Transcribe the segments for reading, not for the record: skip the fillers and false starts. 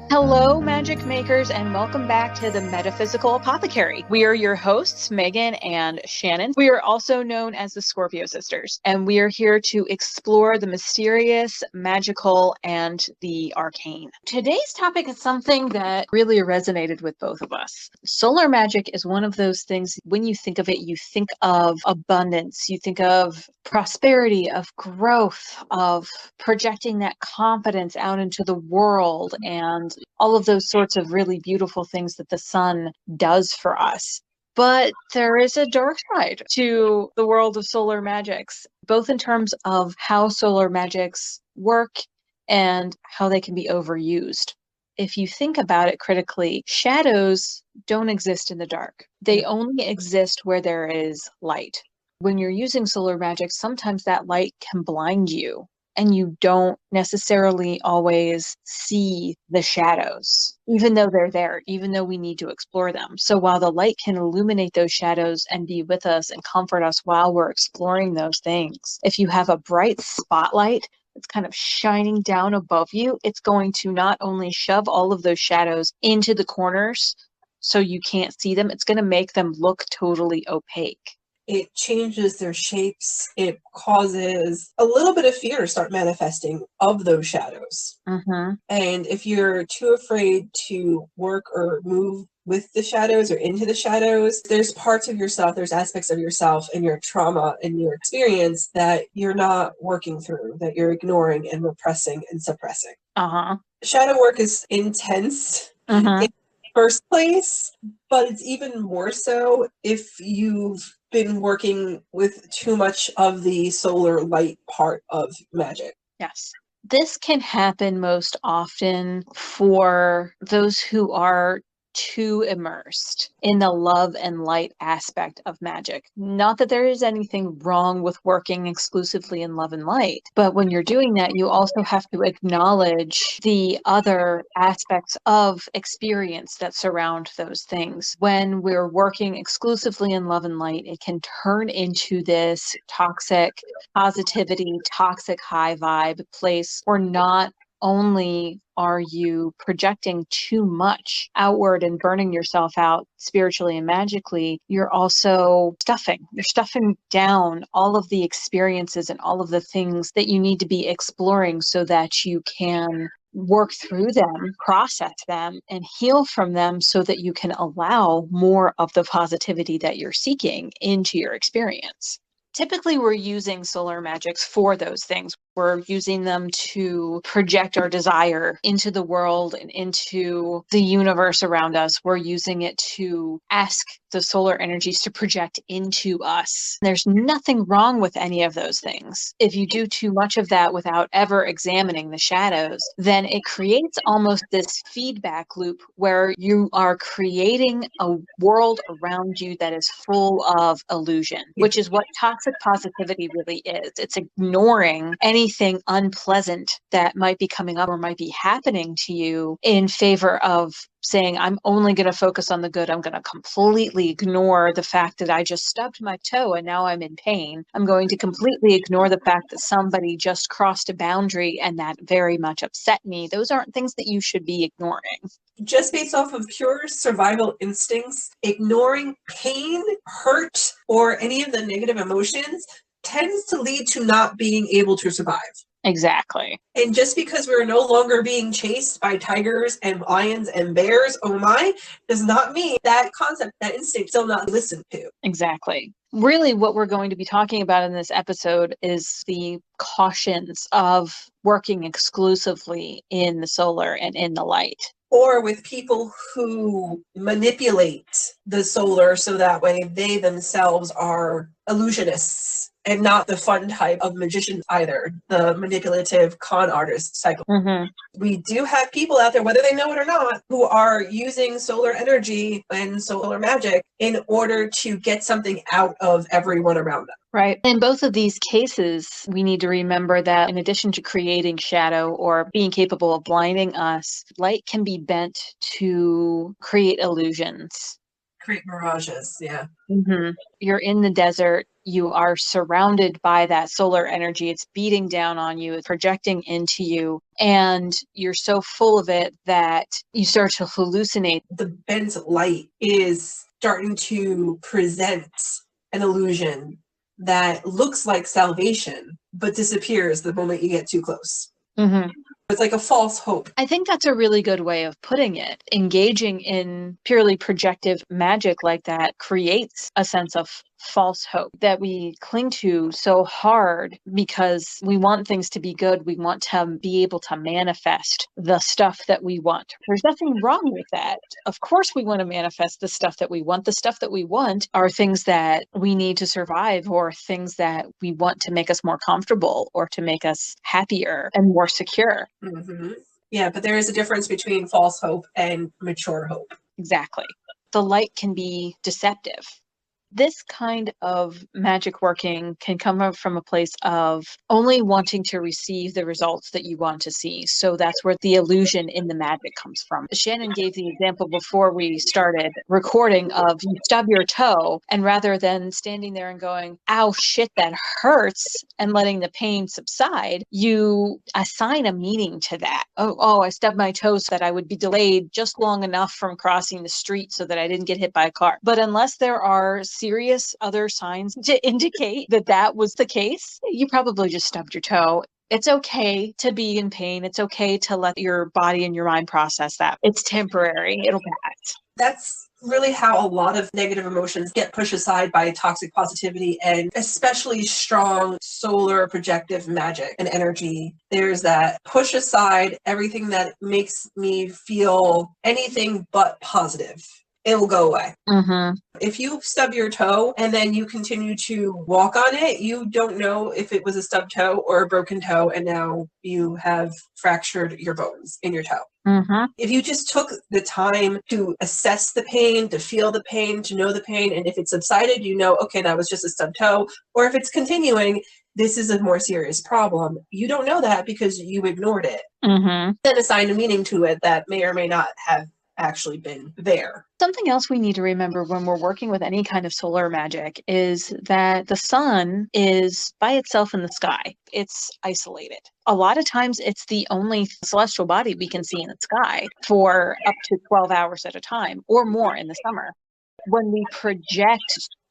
Hello, magic makers, and welcome back to the Metaphysical Apothecary. We are your hosts, Megan and Shannon. We are also known as the Scorpio Sisters, and we are here to explore the mysterious, magical, and the arcane. Today's topic is something that really resonated with both of us. Solar magic is one of those things, when you think of it, you think of abundance, you think of prosperity, of growth, of projecting that confidence out into the world, and all of those sorts of really beautiful things that the sun does for us. But there is a dark side to the world of solar magics, both in terms of how solar magics work and how they can be overused. If you think about it critically, shadows don't exist in the dark. They only exist where there is light. When you're using solar magic, sometimes that light can blind you, and you don't necessarily always see the shadows, even though they're there, even though we need to explore them. So while the light can illuminate those shadows and be with us and comfort us while we're exploring those things, if you have a bright spotlight that's kind of shining down above you, it's going to not only shove all of those shadows into the corners so you can't see them, it's going to make them look totally opaque. It changes their shapes. It causes a little bit of fear to start manifesting of those shadows. Mm-hmm. And if you're too afraid to work or move with the shadows or into the shadows, there's parts of yourself, there's aspects of yourself and your trauma and your experience that you're not working through, that you're ignoring and repressing and suppressing. Uh-huh. Shadow work is intense. Mm-hmm. First place, but it's even more so if you've been working with too much of the solar light part of magic. Yes. This can happen most often for those who are too immersed in the love and light aspect of magic. Not that there is anything wrong with working exclusively in love and light, but when you're doing that, you also have to acknowledge the other aspects of experience that surround those things. When we're working exclusively in love and light, it can turn into this toxic positivity, toxic high vibe place where not only are you projecting too much outward and burning yourself out spiritually and magically, you're also stuffing down all of the experiences and all of the things that you need to be exploring so that you can work through them, process them, and heal from them so that you can allow more of the positivity that you're seeking into your experience. Typically, we're using solar magics for those things. We're using them to project our desire into the world and into the universe around us. We're using it to ask the solar energies to project into us. There's nothing wrong with any of those things. If you do too much of that without ever examining the shadows, then it creates almost this feedback loop where you are creating a world around you that is full of illusion, which is what toxic positivity really is. It's ignoring anything unpleasant that might be coming up or might be happening to you in favor of saying, I'm only going to focus on the good. I'm going to completely ignore the fact that I just stubbed my toe and now I'm in pain. I'm going to completely ignore the fact that somebody just crossed a boundary and that very much upset me. Those aren't things that you should be ignoring. Just based off of pure survival instincts, ignoring pain, hurt, or any of the negative emotions tends to lead to not being able to survive. Exactly. And just because we're no longer being chased by tigers and lions and bears, oh my, does not mean that concept, that instinct, still not listened to. Exactly. Really, what we're going to be talking about in this episode is the cautions of working exclusively in the solar and in the light. Or with people who manipulate the solar so that way they themselves are illusionists and not the fun type of magicians either, the manipulative con artist cycle. Mm-hmm. We do have people out there, whether they know it or not, who are using solar energy and solar magic in order to get something out of everyone around them. Right. In both of these cases, we need to remember that in addition to creating shadow or being capable of blinding us, light can be bent to create illusions. Create mirages, yeah. You're in the desert, you are surrounded by that solar energy. It's beating down on you, it's projecting into you, and you're so full of it that you start to hallucinate. The bent light is starting to present an illusion that looks like salvation, but disappears the moment you get too close. It's like a false hope. I think that's a really good way of putting it. Engaging in purely projective magic like that creates a sense of false hope that we cling to so hard because we want things to be good. We want to be able to manifest the stuff that we want. There's nothing wrong with that. Of course, we want to manifest the stuff that we want. The stuff that we want are things that we need to survive or things that we want to make us more comfortable or to make us happier and more secure. Yeah, but there is a difference between false hope and mature hope. Exactly. The light can be deceptive. This kind of magic working can come from a place of only wanting to receive the results that you want to see. So that's where the illusion in the magic comes from. Shannon gave the example before we started recording of you stub your toe, and rather than standing there and going, ow, shit, that hurts, and letting the pain subside, you assign a meaning to that. Oh, I stubbed my toe so that I would be delayed just long enough from crossing the street so that I didn't get hit by a car. But unless there are serious other signs to indicate that that was the case, you probably just stubbed your toe. It's okay to be in pain. It's okay to let your body and your mind process that. It's temporary. It'll pass. That's really how a lot of negative emotions get pushed aside by toxic positivity and especially strong solar projective magic and energy. There's that push aside everything that makes me feel anything but positive. It will go away. If you stub your toe and then you continue to walk on it, you don't know if it was a stubbed toe or a broken toe, and now you have fractured your bones in your toe. If you just took the time to assess the pain, to feel the pain, to know the pain, and if it subsided, you know, okay, that was just a stubbed toe, or if it's continuing, this is a more serious problem. You don't know that because you ignored it. Then assign a meaning to it that may or may not have actually been there. Something else we need to remember when we're working with any kind of solar magic is that the sun is by itself in the sky. It's isolated. A lot of times it's the only celestial body we can see in the sky for up to 12 hours at a time or more in the summer. When we project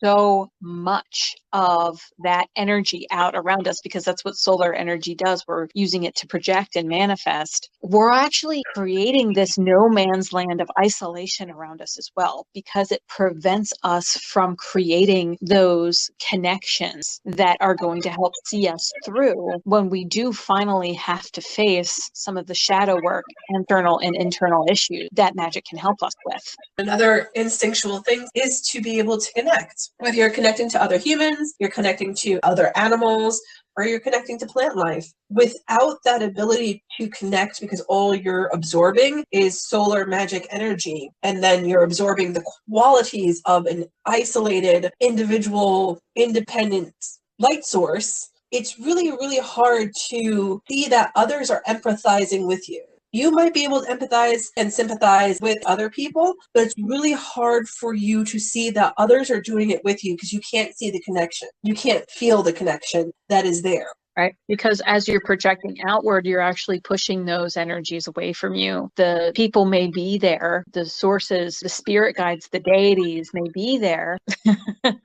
so much of that energy out around us, because that's what solar energy does, we're using it to project and manifest, we're actually creating this no man's land of isolation around us as well, because it prevents us from creating those connections that are going to help see us through when we do finally have to face some of the shadow work, external and internal issues that magic can help us with. Another instinctual thing is to be able to connect. Whether you're connecting to other humans, you're connecting to other animals, or you're connecting to plant life. Without that ability to connect, because all you're absorbing is solar magic energy, and then you're absorbing the qualities of an isolated, individual, independent light source, it's really, really hard to see that others are empathizing with you. You might be able to empathize and sympathize with other people, but it's really hard for you to see that others are doing it with you because you can't see the connection. You can't feel the connection that is there. Right? Because as you're projecting outward, you're actually pushing those energies away from you. The people may be there, the sources, the spirit guides, the deities may be there.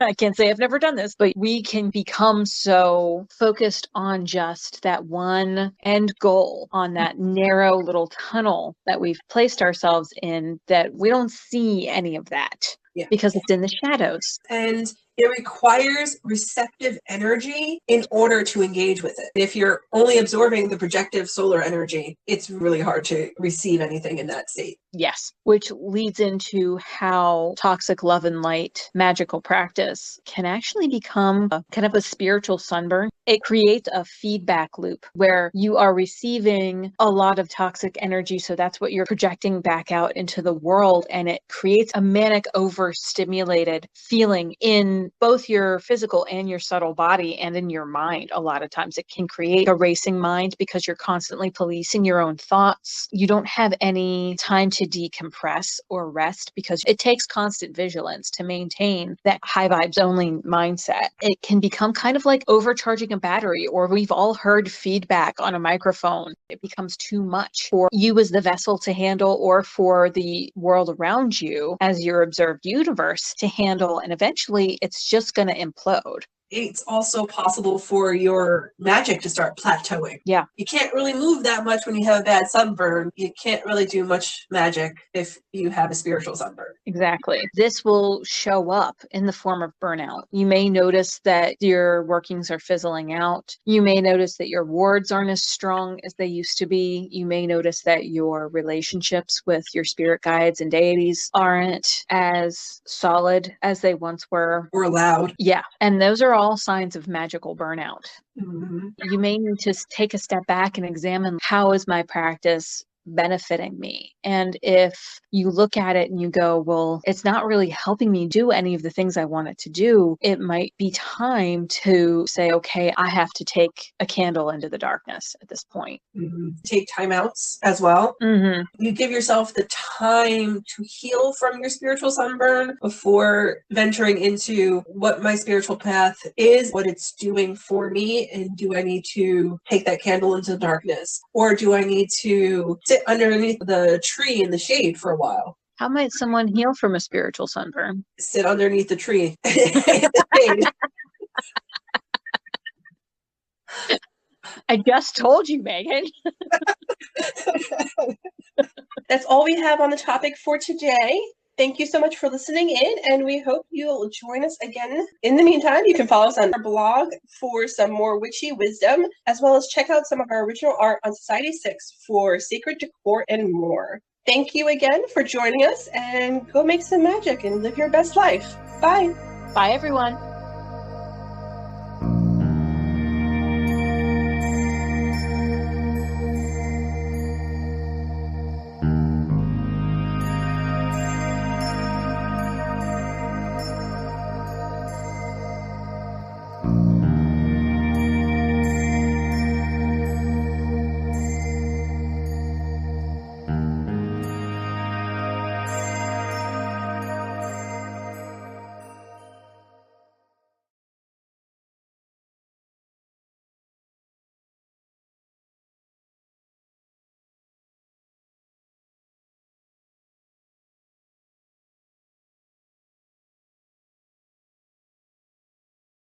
I can't say I've never done this, but we can become so focused on just that one end goal, on that narrow little tunnel that we've placed ourselves in, that we don't see any of that. Because it's in the shadows. And it requires receptive energy in order to engage with it. If you're only absorbing the projective solar energy, it's really hard to receive anything in that state. Yes, which leads into how toxic love and light magical practice can actually become a kind of a spiritual sunburn. It creates a feedback loop where you are receiving a lot of toxic energy. So that's what you're projecting back out into the world. And it creates a manic, overstimulated feeling in both your physical and your subtle body and in your mind. A lot of times it can create a racing mind because you're constantly policing your own thoughts. You don't have any time to decompress or rest because it takes constant vigilance to maintain that high vibes only mindset. It can become kind of like overcharging a battery, or we've all heard feedback on a microphone. It becomes too much for you as the vessel to handle, or for the world around you as your observed universe to handle. And eventually it's just going to implode. It's also possible for your magic to start plateauing. Yeah. You can't really move that much when you have a bad sunburn. You can't really do much magic if you have a spiritual sunburn. Exactly. This will show up in the form of burnout. You may notice that your workings are fizzling out. You may notice that your wards aren't as strong as they used to be. You may notice that your relationships with your spirit guides and deities aren't as solid as they once were. Or loud. Yeah. And those are all signs of magical burnout. Mm-hmm. You may need to take a step back and examine, how is my practice benefiting me? And if you look at it and you go, well, it's not really helping me do any of the things I want it to do, it might be time to say, okay, I have to take a candle into the darkness at this point. Mm-hmm. Take timeouts as well. Mm-hmm. You give yourself the time to heal from your spiritual sunburn before venturing into what my spiritual path is, what it's doing for me, and do I need to take that candle into the darkness? Or do I need to sit underneath the tree in the shade for a while? How might someone heal from a spiritual sunburn? Sit underneath the tree in the shade. I just told you, Megan. That's all we have on the topic for today. Thank you so much for listening in, and we hope you'll join us again. In the meantime, you can follow us on our blog for some more witchy wisdom, as well as check out some of our original art on Society 6 for sacred decor and more. Thank you again for joining us, and go make some magic and live your best life. Bye. Bye, everyone.